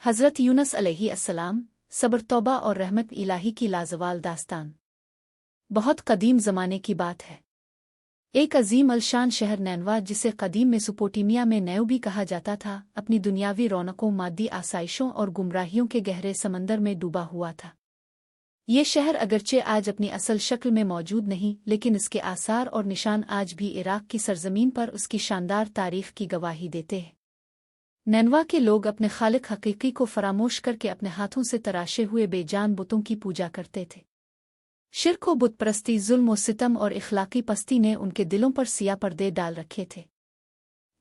हज़रत यूनुस अलैहिस्सलाम, सब्र, तौबा और रहमत इलाही की लाजवाल दास्तान। बहुत कदीम ज़माने की बात है। एक अजीम अलशान शहर नैनवा, जिसे कदीम मेसोपोटामिया में नैव भी कहा जाता था, अपनी दुनियावी रौनकों, मादी आसाइशों और गुमराहियों के गहरे समंदर में डूबा हुआ था। ये शहर अगरचे आज अपनी असल शक्ल में मौजूद नहीं, लेकिन इसके आसार और निशान आज भी इराक की सरजमीन पर उसकी शानदार तारीख की गवाही देते हैं। नैनवा के लोग अपने खालिक हकीकी को फरामोश करके अपने हाथों से तराशे हुए बेजान बुतों की पूजा करते थे। शिर्क व बुत परस्ती, जुल्म व सितम और इखलाकी पस्ती ने उनके दिलों पर सिया पर्दे डाल रखे थे।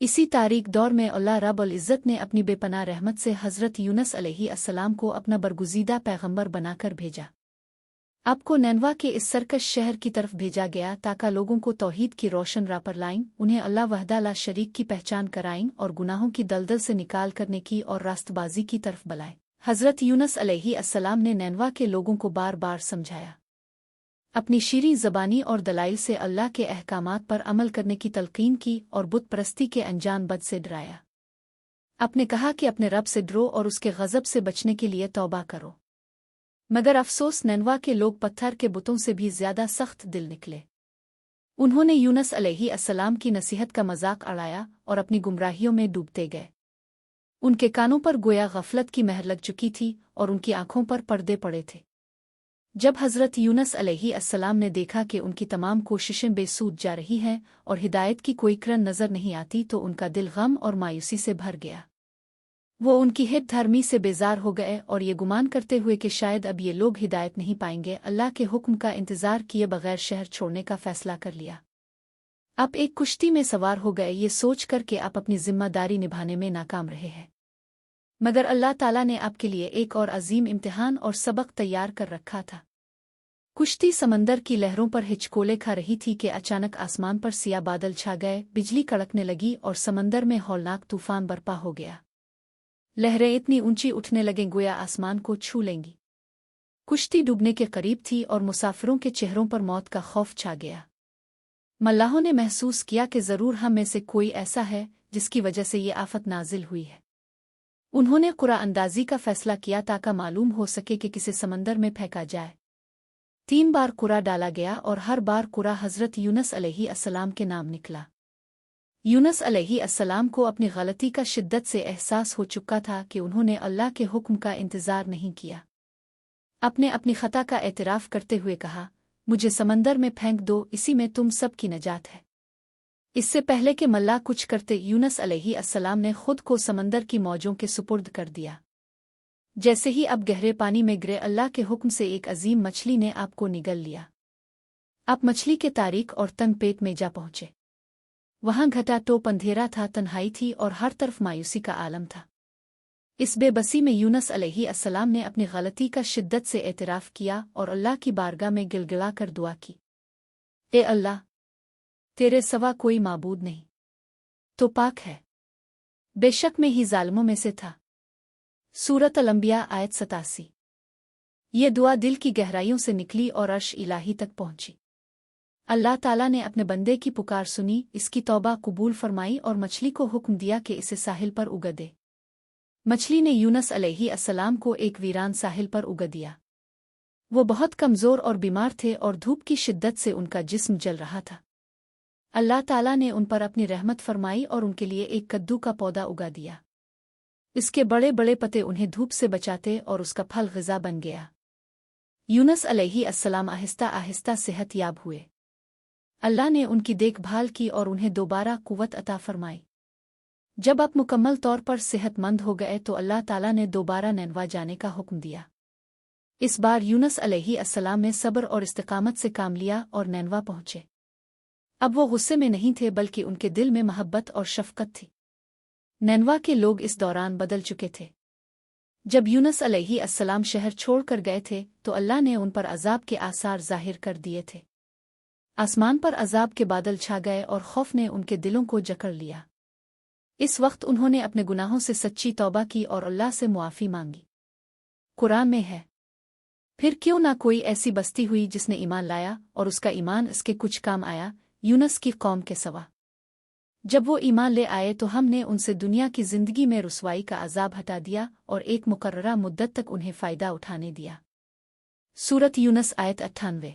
इसी तारीख दौर में अल्लाह रब्बुल इज़्ज़त ने अपनी बेपनाह रहमत से हज़रत यूनुस अलैहिस्सलाम को अपना बरगुज़ीदा पैगंबर बनाकर भेजा। आपको नैनवा के इस सरकश शहर की तरफ भेजा गया ताकि लोगों को तौहीद की रोशन राह पर लाएं, उन्हें अल्लाह वहदा ला शरीक की पहचान कराएं और गुनाहों की दलदल से निकाल करने की और रास्तबाजी की तरफ बुलाएं। हज़रत यूनुस अलैहिस्सलाम ने नैनवा के लोगों को बार बार समझाया, अपनी शीरीं ज़बानी और दलाइल से अल्लाह के अहकामात पर अमल करने की तलकीन की और बुत परस्ती के अनजान बद से डराया। आपने कहा कि अपने रब से डरो और उसके गज़ब से बचने के लिए तौबा करो। मगर अफसोस, नैनवा के लोग पत्थर के बुतों से भी ज्यादा सख्त दिल निकले। उन्होंने यूनुस अलैहिस्सलाम की नसीहत का मजाक उड़ाया और अपनी गुमराहियों में डूबते गए। उनके कानों पर गोया गफलत की मेहर लग चुकी थी और उनकी आंखों पर पर्दे पड़े थे। जब हज़रत यूनुस अलैहिस्सलाम ने देखा कि उनकी तमाम कोशिशें बेसूद जा रही हैं और हिदायत की कोई किरण नजर नहीं आती, तो उनका दिल गम और मायूसी से भर गया। वो उनकी हित धर्मी से बेजार हो गए और ये गुमान करते हुए कि शायद अब ये लोग हिदायत नहीं पाएंगे, अल्लाह के हुक्म का इंतजार किए बगैर शहर छोड़ने का फैसला कर लिया। आप एक कुश्ती में सवार हो गए, ये सोच कर कि आप अपनी जिम्मेदारी निभाने में नाकाम रहे हैं। मगर अल्लाह ताला ने आपके लिए एक और अजीम इम्तिहान और सबक तैयार कर रखा था। कुश्ती समंदर की लहरों पर हिचकोले खा रही थी कि अचानक आसमान पर सिया बादल छा गए, बिजली कड़कने लगी और समंदर में हौलनाक तूफान बर्पा हो गया। लहरें इतनी ऊंची उठने लगें गोया आसमान को छू लेंगी। कुश्ती डूबने के करीब थी और मुसाफिरों के चेहरों पर मौत का खौफ छा गया। मल्लाहों ने महसूस किया कि जरूर हम में से कोई ऐसा है जिसकी वजह से ये आफत नाजिल हुई है। उन्होंने कुरा अंदाजी का फैसला किया ताकि मालूम हो सके कि किसे समंदर में फेंका जाए। 3 बार कुरा डाला गया और हर बार कुरा हज़रत यूनुस अलैहिस्सलाम के नाम निकला। यूनुस अलैहिस्सलाम को अपनी गलती का शिद्दत से एहसास हो चुका था कि उन्होंने अल्लाह के हुक्म का इंतजार नहीं किया। आपने अपनी खता का एतराफ़ करते हुए कहा, मुझे समंदर में फेंक दो, इसी में तुम सब की नजात है। इससे पहले कि मल्लाह कुछ करते, यूनुस अलैहिस्सलाम ने खुद को समंदर की मौजों के सुपुर्द कर दिया। जैसे ही अब गहरे पानी में गिरे, अल्लाह के हुक्म से एक अजीम मछली ने आपको निगल लिया। आप मछली के तारीक और तंग पेट में जा पहुंचे। वहां घटा टोप अंधेरा था, तन्हाई थी और हर तरफ मायूसी का आलम था। इस बेबसी में यूनुस अलैहिस्सलाम ने अपनी गलती का शिद्दत से एतराफ़ किया और अल्लाह की बारगाह में गिलगिला कर दुआ की, ए अल्लाह, तेरे सिवा कोई माबूद नहीं, तो पाक है, बेशक मैं ही जालिमों में से था। सूरत अल-अंबिया आयत 87। ये दुआ दिल की गहराइयों से निकली और अर्श इलाही तक पहुंची। अल्लाह ताला ने अपने बंदे की पुकार सुनी, इसकी तौबा कबूल फरमाई और मछली को हुक्म दिया कि इसे साहिल पर उगा दे। मछली ने यूनुस अलैहिस्सलाम को एक वीरान साहिल पर उगा दिया। वो बहुत कमज़ोर और बीमार थे और धूप की शिद्दत से उनका जिस्म जल रहा था। अल्लाह ताला ने उन पर अपनी रहमत फरमाई और उनके लिए एक कद्दू का पौधा उगा दिया। इसके बड़े बड़े पत्ते उन्हें धूप से बचाते और उसका फल ग़िज़ा बन गया। यूनुस अलैहिस्सलाम आहिस्ता आहिस्ता सेहत याब हुए। अल्लाह ने उनकी देखभाल की और उन्हें दोबारा कुव्वत अता फरमाई। जब आप मुकम्मल तौर पर सेहतमंद हो गए तो अल्लाह ताला ने दोबारा नैनवा जाने का हुक्म दिया। इस बार यूनुस अलैहिस्सलाम ने सब्र और इस्तिकामत से काम लिया और नैनवा पहुंचे। अब वो गुस्से में नहीं थे, बल्कि उनके दिल में मोहब्बत और शफ़क़त थी। नैनवा के लोग इस दौरान बदल चुके थे। जब यूनुस अलैहिस्सलाम शहर छोड़कर गए थे तो अल्लाह ने उन पर अजाब के आसार ज़ाहिर कर दिए थे। आसमान पर अजाब के बादल छा गए और खौफ ने उनके दिलों को जकड़ लिया। इस वक्त उन्होंने अपने गुनाहों से सच्ची तौबा की और अल्लाह से मुआफ़ी मांगी। कुरान में है, फिर क्यों ना कोई ऐसी बस्ती हुई जिसने ईमान लाया और उसका ईमान इसके कुछ काम आया, यूनुस की कौम के सवा। जब वो ईमान ले आए तो हमने उनसे दुनिया की जिंदगी में रुसवाई का अजाब हटा दिया और एक मुकर्ररा मुद्दत तक उन्हें फ़ायदा उठाने दिया। सूरत यूनस आयत 98।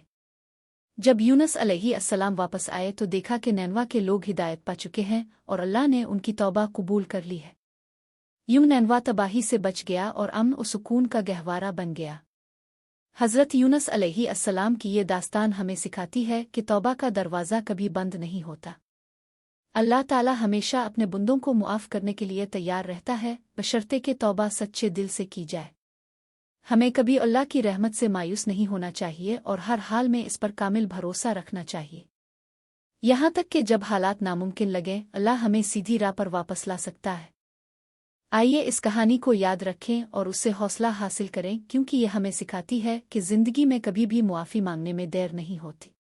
जब यूनस अलैहिस्सलाम वापस आए तो देखा कि नैनवा के लोग हिदायत पा चुके हैं और अल्लाह ने उनकी तौबा कबूल कर ली है। यूं नैनवा तबाही से बच गया और अमन और सुकून का गहवारा बन गया। हज़रत यूनस अलैहिस्सलाम की ये दास्तान हमें सिखाती है कि तौबा का दरवाज़ा कभी बंद नहीं होता। अल्लाह ताला हमेशा अपने बंदों को मुआफ़ करने के लिए तैयार रहता है, बशर्ते कि तौबा सच्चे दिल से की जाए। हमें कभी अल्लाह की रहमत से मायूस नहीं होना चाहिए और हर हाल में इस पर कामिल भरोसा रखना चाहिए। यहाँ तक कि जब हालात नामुमकिन लगें, अल्लाह हमें सीधी राह पर वापस ला सकता है। आइए इस कहानी को याद रखें और उससे हौसला हासिल करें, क्योंकि ये हमें सिखाती है कि ज़िंदगी में कभी भी मुआफ़ी मांगने में देर नहीं होती।